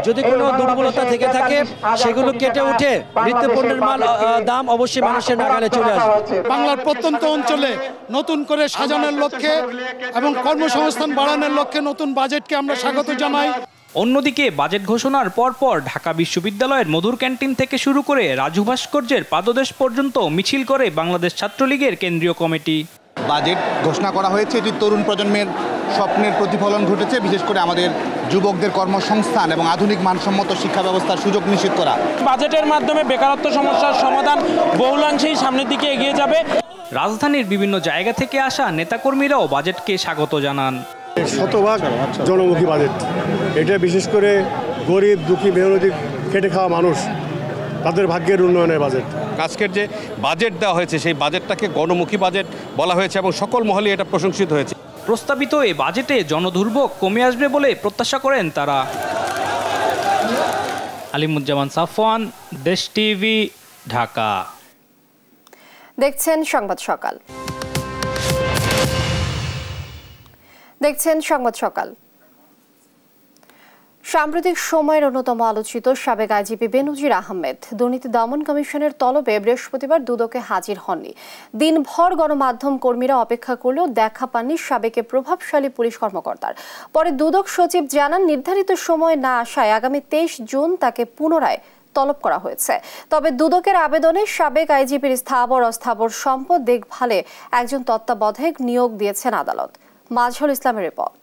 যদি কোনো দুর্বলতা থেকে থাকে সেগুলো কেটে উঠে নিত্যপণ্যের দাম অবশ্যই মানুষের নাগালে চলে আসবে। বাংলার প্রত্যন্ত অঞ্চলে নতুন করে সাজানোর লক্ষ্যে এবং কর্মসংস্থান বাড়ানোর লক্ষ্যে নতুন বাজেটকে আমরা স্বাগত জানাই। অন্যদিকে বাজেট ঘোষণার পরপর ঢাকা বিশ্ববিদ্যালয়ের মধুর ক্যান্টিন থেকে শুরু করে রাজু ভাস্কর্যের পাদদেশ পর্যন্ত মিছিল করে বাংলাদেশ ছাত্রলীগের কেন্দ্রীয় কমিটি। বাজেট ঘোষণা করা হয়েছে, এটি তরুণ প্রজন্মের স্বপ্নের প্রতিফলন ঘটেছে, বিশেষ করে আমাদের যুবকদের কর্মসংস্থান এবং আধুনিক মানসম্মত শিক্ষা ব্যবস্থার সুযোগ নিশ্চিত করা। বাজেটের মাধ্যমে বেকারত্ব সমস্যার সমাধান বহুলাংশেই সামনের দিকে এগিয়ে যাবে। রাজধানীর বিভিন্ন জায়গা থেকে আসা নেতাকর্মীরাও বাজেটকে স্বাগত জানান। শতভাগ জনমুখী বাজেট, এটা বিশেষ করে গরিব দুঃখী মেহনতি খেটে খাওয়া মানুষ তাদের ভাগ্যের উন্নয়নের বাজেট। আজকের যে বাজেট দেওয়া হয়েছে সেই বাজেটটাকে গণমুখী বাজেট বলা হয়েছে এবং সকল মহলে এটা প্রশংসিত হয়েছে। প্রস্তাবিত এই বাজেটে জনদুর্ভোগ কমে আসবে বলে প্রত্যাশা করেন তারা। আলিমুজ্জামান সাফওয়ান, দেশ টিভি, ঢাকা। দেখছেন সংবাদ সকাল। সাম্প্রতিক সময়ের অন্যতম আলোচিত সাবেক আইজিপি বেনজির আহমেদ দুর্নীতি দমন কমিশনের তলবে বৃহস্পতিবার দুদকে হাজির হননি। দিনভর গণমাধ্যম কর্মীরা অপেক্ষা করলেও দেখা পাননি সাবেক প্রভাবশালী পুলিশ কর্মকর্তার। পরে দুদক সচিব জানান, নির্ধারিত সময় না আসায় আগামী 23 জুন তাকে পুনরায় তলব করা হয়েছে। তবে দুদকের আবেদনে সাবেক আইজিপির স্থাবর অস্থাবর সম্পদ দেখভালে একজন তত্ত্বাবধায়ক নিয়োগ দিয়েছেন আদালত। মাজহারুল ইসলামের রিপোর্ট।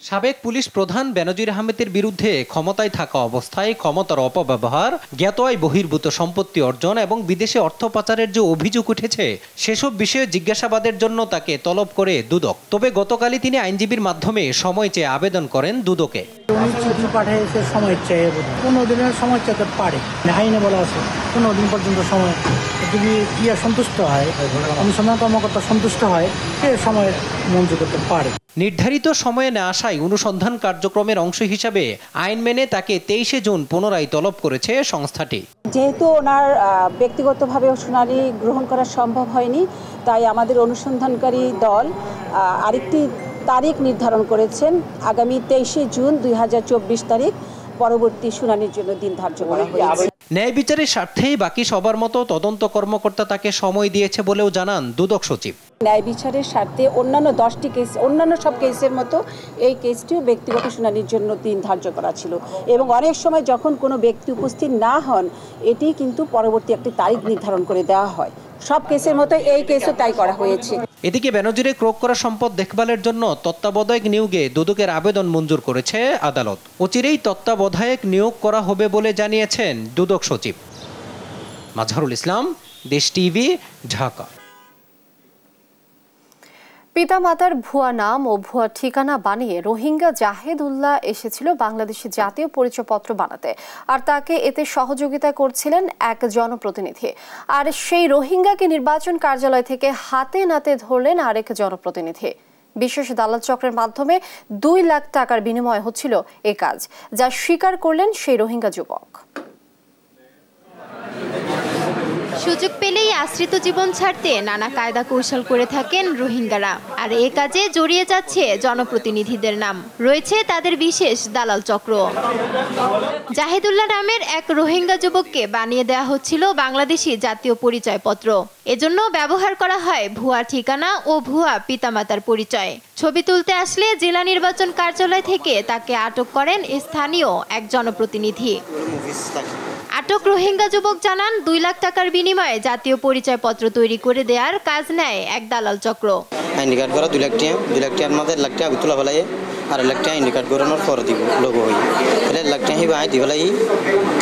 সাবেক পুলিশ প্রধান বেনজির আহমেদের বিরুদ্ধে ক্ষমতায় থাকা অবস্থায় ক্ষমতার অপব্যবহার, জ্ঞাত আয় বহির্ভূত সম্পত্তি অর্জন এবং বিদেশে অর্থ পাচারের যে অভিযোগ উঠেছে সেসব বিষয়ে জিজ্ঞাসাবাদের জন্য তাকে তলব করে দুদক। তবে গতকালই তিনি আইনজীবীর মাধ্যমে সময় চেয়ে আবেদন করেন দুদকে। চিঠি পাঠিয়েছে সময় চেয়ে 15 দিনের সময় চাইতে পারে, আইনে বলা আছে 15 দিন পর্যন্ত সময়। যদি সন্তুষ্ট হয়, অনুসন্ধান কর্মকর্তা সন্তুষ্ট হয়, সে সময় মঞ্জুর করতে পারে। নির্ধারিত সময়ে না আসায় অনুসন্ধান কার্যক্রমের অংশ হিসাবে আইন মেনে তাকে 23 জুন পুনরায় তলব করেছে সংস্থাটি। যেহেতু ওনার ব্যক্তিগতভাবে শুনানি গ্রহণ করা সম্ভব হয়নি, তাই আমাদের অনুসন্ধানকারী দল আরেকটি তারিখ নির্ধারণ করেছেন, আগামী 23 জুন 2024 তারিখ পরবর্তী শুনানির জন্য দিন ধার্য করা হয়েছে। ন্যায় বিচারের স্বার্থেই বাকি সবার মতো তদন্ত কর্মকর্তা তাকে সময় দিয়েছে বলেও জানান দুদক সচিব। ন্যায় বিচারের স্বার্থে অন্যান্য 10টি কেস, অন্যান্য সব কেসের মতো এই কেসটিও ব্যক্তিগত শুনানির জন্য দিন ধার্য করা ছিল এবং অনেক সময় যখন কোনো ব্যক্তি উপস্থিত না হন, এটি কিন্তু পরবর্তী একটি তারিখ নির্ধারণ করে দেওয়া হয়। সব কেসের মতো এই কেসও তাই করা হয়েছে। এদিকে বেনজিরে ক্রয় করা সম্পদ দেখভালের জন্য তত্ত্বাবধায়ক নিয়োগে দুদকের আবেদন মঞ্জুর করেছে আদালত। অচিরেই তত্ত্বাবধায়ক নিয়োগ করা হবে বলে জানিয়েছেন দুদক সচিব। মাজহারুল ইসলাম, দেশ টিভি, ঢাকা। পিতামাতার ভুয়া নাম ও ভুয়া ঠিকানা বানিয়ে রোহিঙ্গা জাহেদুল্লাহ এসেছিল বাংলাদেশের জাতীয় পরিচয়পত্র বানাতে, আর তাকে এতে সহযোগিতা করছিলেন এক জনপ্রতিনিধি। আর সেই রোহিঙ্গাকে নির্বাচন কার্যালয় থেকে হাতে নাতে ধরলেন আরেক জনপ্রতিনিধি। বিশেষ দালাল চক্রের মাধ্যমে 2 লাখ টাকার বিনিময় হচ্ছিল এ কাজ, যা স্বীকার করলেন সেই রোহিঙ্গা যুবক। সুযোগ পেলেই আশ্রিত জীবন ছাড়তে নানা কায়দা কৌশল করে থাকেন রোহিঙ্গারা, আর এ কাজে জড়িয়ে যাচ্ছে জনপ্রতিনিধিদের নাম, রয়েছে তাদের বিশেষ দালাল চক্র। জাহেদুল্লাহ নামের এক রোহিঙ্গা যুবককে বানিয়ে দেওয়া হচ্ছিল বাংলাদেশি জাতীয় পরিচয়পত্র। এজন্য ব্যবহার করা হয় ভুয়া ঠিকানা ও ভুয়া পিতামাতার পরিচয়। ছবি তুলতে আসলে জেলা নির্বাচন কার্যালয় থেকে তাকে আটক করেন স্থানীয় এক জনপ্রতিনিধি। আটক রোহিঙ্গা যুবক জানান, 2 লাখ টাকার বিনিময়ে জাতীয় পরিচয়পত্র তৈরি করে দেওয়ার কাজ নেয় এক দালাল চক্র। আইডি কার্ড করা 2 লাখ টাকার মধ্যে 1 লাখ টাকা তুলা ফেলাই আর 1 লাখ টাকা আইডি কার্ড করানোর পর দিব লোগো হই, তাহলে 1 লাখ টাকা হিবা আই দি ফেলাই,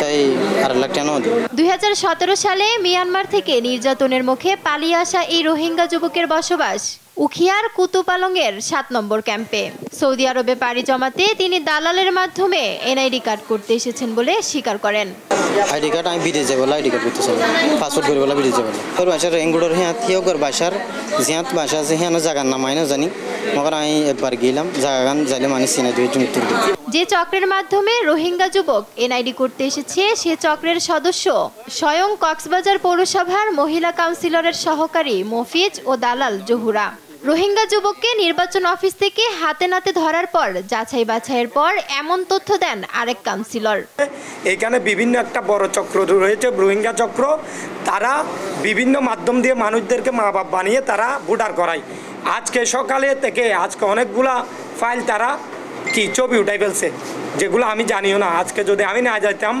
তাই আর 1 লাখ টাকা নয়। 2017 সালে মিয়ানমার থেকে নির্যাতনের মুখে পালিয়ে আসা এই রোহিঙ্গা যুবকের বসবাস উখিয়ার কুতুপালংয়ের 7 নম্বর ক্যাম্পে। সৌদি আরবে পাড়ি জমাতে তিনি দালালের মাধ্যমে এনআইডি কার্ড করতে এসেছেন বলে স্বীকার করেন। আইডি কার্ড আমি বিদেশ যাব, আইডি কার্ড করতে চাই, পাসপোর্ট করে বলা বিদেশ যাব। তোর বাসার এঙ্গুলোর হ্যাঁ থিওগর বাসার জিয়াত বাসা আছে, হ্যাঁ জায়গার নাম আই না জানি, মগর আমি একবার গেলাম জায়গা যাইলে মানে চিনা দিয়ে মৃত্যুর। যে চক্রের মাধ্যমে রোহিঙ্গা যুবক এনআইডি করতে এসেছে, সে চক্রের সদস্য স্বয়ং কক্সবাজার পৌরসভার মহিলা কাউন্সিলরের সহকারী মফিজ ও দালাল জহুরা। রোহিঙ্গা যুবককে নির্বাচন অফিস থেকে হাতে নাতে ধরার পর যাচাই বাছাইয়ের পর এমন তথ্য দেন আরেক কাউন্সিলর। এখানে বিভিন্ন একটা বড় চক্র রয়েছে, রোহিঙ্গা চক্র। তারা বিভিন্ন মাধ্যম দিয়ে মানুষদেরকে মা বাপ বানিয়ে তারা ভোটার করায়। আজকে সকালে থেকে আজকে অনেকগুলা ফাইল তারা ছবি উঠাই ফেলছে, যেগুলো আমি জানিও না। আজকে যদি আমি না যাইতাম,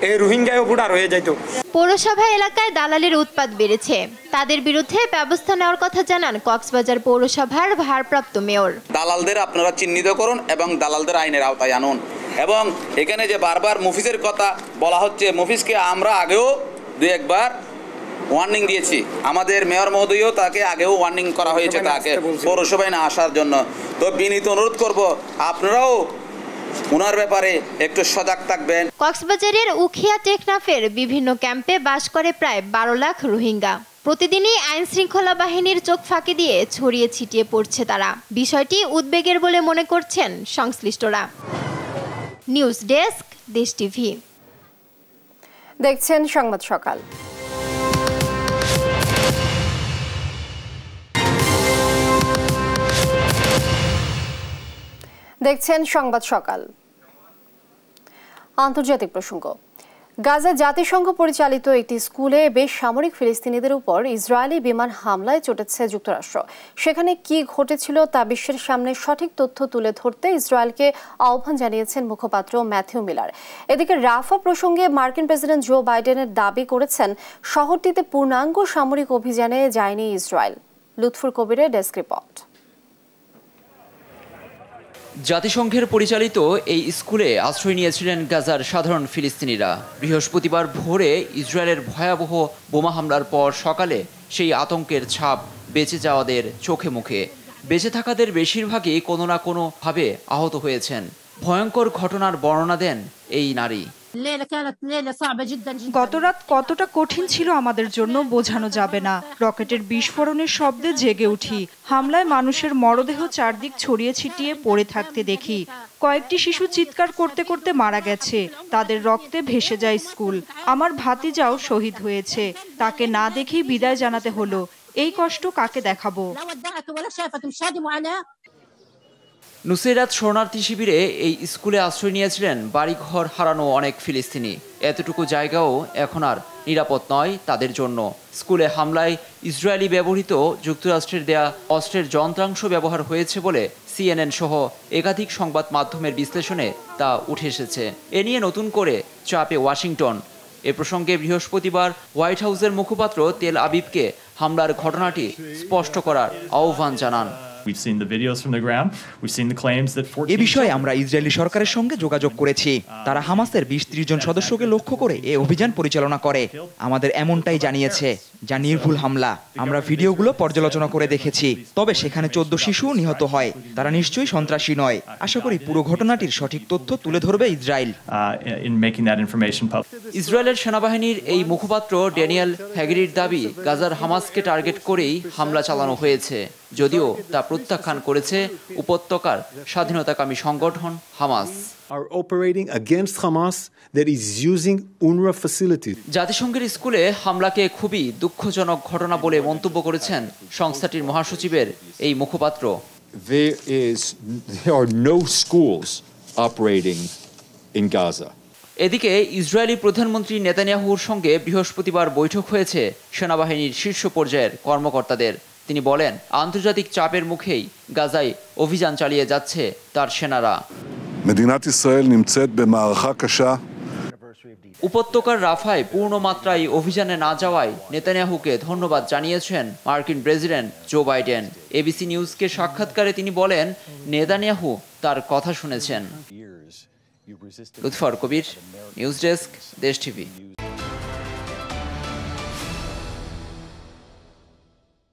এই রোহিঙ্গাও ভোটার হয়ে যেত। পৌরসভা এলাকায় দালালের উৎপাত বেড়েছে, তাদের বিরুদ্ধে ব্যবস্থা নেওয়ার কথা জানান কক্সবাজার পৌরসভার ভারপ্রাপ্ত মেয়র। দালালদের আপনারা চিহ্নিত করুন এবং দালালদের আইনের আওতায় আনুন। এবং এখানে যে বারবার মফিজের কথা বলা হচ্ছে, মফিজকে আমরা আগেও 2-1 বার ওয়ার্নিং দিয়েছি, আমাদের মেয়র মহোদয়ও তাকে আগেও ওয়ার্নিং করা হয়েছে তাকে পৌরসভায় না আসার জন্য। তো বিনীত অনুরোধ করব, আপনারাও ওনার ব্যাপারে একটু সজাগ থাকবেন। কক্সবাজারের উখিয়া টেকনাফের বিভিন্ন ক্যাম্পে বাস করে প্রায় 12 লাখ রোহিঙ্গা। প্রতিদিনই আইন শৃঙ্খলা বাহিনীর চোখ ফাঁকি দিয়ে ছড়িয়ে ছিটিয়ে পড়ছে তারা। বিষয়টি উদ্বেগের বলে মনে করছেন সংশ্লিষ্টরা। নিউজ ডেস্ক, দেশ টিভি। দেখছেন সংবাদ সকাল। দেখছেন সংবাদ সকাল। আন্তর্জাতিক প্রসঙ্গ। গাজা জাতিসংঘ পরিচালিত একটি স্কুলে বেসামরিক ফিলিস্তিনিদের উপর ইসরায়েলি বিমান হামলায় চটেছে যুক্তরাষ্ট্র। সেখানে কি ঘটেছিল তা বিশ্বের সামনে সঠিক তথ্য তুলে ধরতে ইসরায়েলকে আহ্বান জানিয়েছেন মুখপাত্র ম্যাথিউ মিলার। এদিকে রাফা প্রসঙ্গে মার্কিন প্রেসিডেন্ট জো বাইডেনের দাবি করেছেন শহরটিতে পূর্ণাঙ্গ সামরিক অভিযানে যায়নি ইসরায়েল। লুৎফুর কবিরের ডেস্ক রিপোর্ট। জাতিসংঘের পরিচালিত এই স্কুলে আশ্রয় নিয়েছিলেন গাজার সাধারণ ফিলিস্তিনিরা। বৃহস্পতিবার ভোরে ইসরায়েলের ভয়াবহ বোমা হামলার পর সকালে সেই আতঙ্কের ছাপ বেঁচে যাওয়াদের চোখে মুখে। বেঁচে থাকাদের বেশিরভাগই কোনো না কোনোভাবে আহত হয়েছেন। ভয়ঙ্কর ঘটনার বর্ণনা দেন এই নারী। গতরাত কতটা কঠিন ছিল আমাদের জন্য বোঝানো যাবে না। রকেটের বিস্ফোরণের শব্দে জেগে উঠি। হামলায় মানুষের মরদেহ চারদিক ছড়িয়ে ছিটিয়ে পড়ে থাকতে দেখি। কয়েকটি শিশু চিৎকার করতে করতে মারা গেছে। তাদের রক্তে ভেসে যায় স্কুল। আমার ভাতিজাও শহীদ হয়েছে। তাকে না দেখেই বিদায় জানাতে হলো। এই কষ্ট কাকে দেখাবো? নুসেরাত শরণার্থী শিবিরে এই স্কুলে আশ্রয় নিয়েছিলেন বাড়িঘর হারানো অনেক ফিলিস্তিনি। এতটুকু জায়গাও এখন আর নিরাপদ নয় তাদের জন্য। স্কুলে হামলায় ইসরায়েলি ব্যবহৃত যুক্তরাষ্ট্রের দেয়া অস্ত্রের যন্ত্রাংশ ব্যবহার হয়েছে বলে CNN সহ একাধিক সংবাদ মাধ্যমের বিশ্লেষণে তা উঠে এসেছে। এ নিয়ে নতুন করে চাপে ওয়াশিংটন। এ প্রসঙ্গে বৃহস্পতিবার হোয়াইট হাউসের মুখপাত্র তেল আবিবকে হামলার ঘটনাটি স্পষ্ট করার আহ্বান জানান। এ বিষয়ে আমরা ইসরায়েলি সরকারের সঙ্গে যোগাযোগ করেছি। তারা হামাসের 20-30 জন সদস্যকে লক্ষ্য করে এ অভিযান পরিচালনা করে। আমাদের এমনটাই জানিয়েছে, যা নির্ভুল হামলা। আমরা ভিডিওগুলো পর্যালোচনা করে দেখেছি। তবে সেখানে 14 শিশু নিহত হয়। তারা নিশ্চয়ই সন্ত্রাসী নয়। আশা করি পুরো ঘটনাটির সঠিক তথ্য তুলে ধরবে ইসরায়েল। ইসরায়েলের সেনাবাহিনীর এই মুখপাত্র ড্যানিয়েল হ্যাগেরির দাবি, গাজার হামাসকে টার্গেট করেই হামলা চালানো হয়েছে। যদিও তা প্রত্যাখ্যান করেছে উপত্যকার স্বাধীনতাকামী সংগঠন হামাস। জাতিসংঘের স্কুলে হামলাকে খুবই দুঃখজনক ঘটনা বলে মন্তব্য করেছেন সংস্থাটির মহাসচিবের এই মুখপাত্র। There are no schools operating in Gaza. এদিকে ইসরায়েলি প্রধানমন্ত্রী নেতানিয়াহুর সঙ্গে বৃহস্পতিবার বৈঠক হয়েছে সেনাবাহিনীর শীর্ষ পর্যায়ের কর্মকর্তাদের। তিনি বলেন, আন্তর্জাতিক চাপের মুখেই গাজায় অভিযান চালিয়ে যাচ্ছে তার সেনারা। מדינת ישראל נמצאת במערכה קשה. উপত্যকার রাফায় পূর্ণ মাত্রায় অভিযানে না যাওয়ায় নেতানিয়াহুকে ধন্যবাদ জানিয়েছেন মার্কিন প্রেসিডেন্ট জো বাইডেন। এবিসি নিউজকে সাক্ষাৎকারে তিনি বলেন, নেতানিয়াহু তার কথা শুনেছেন। লুৎফর কবির, নিউজ ডেস্ক, দেশ টিভি।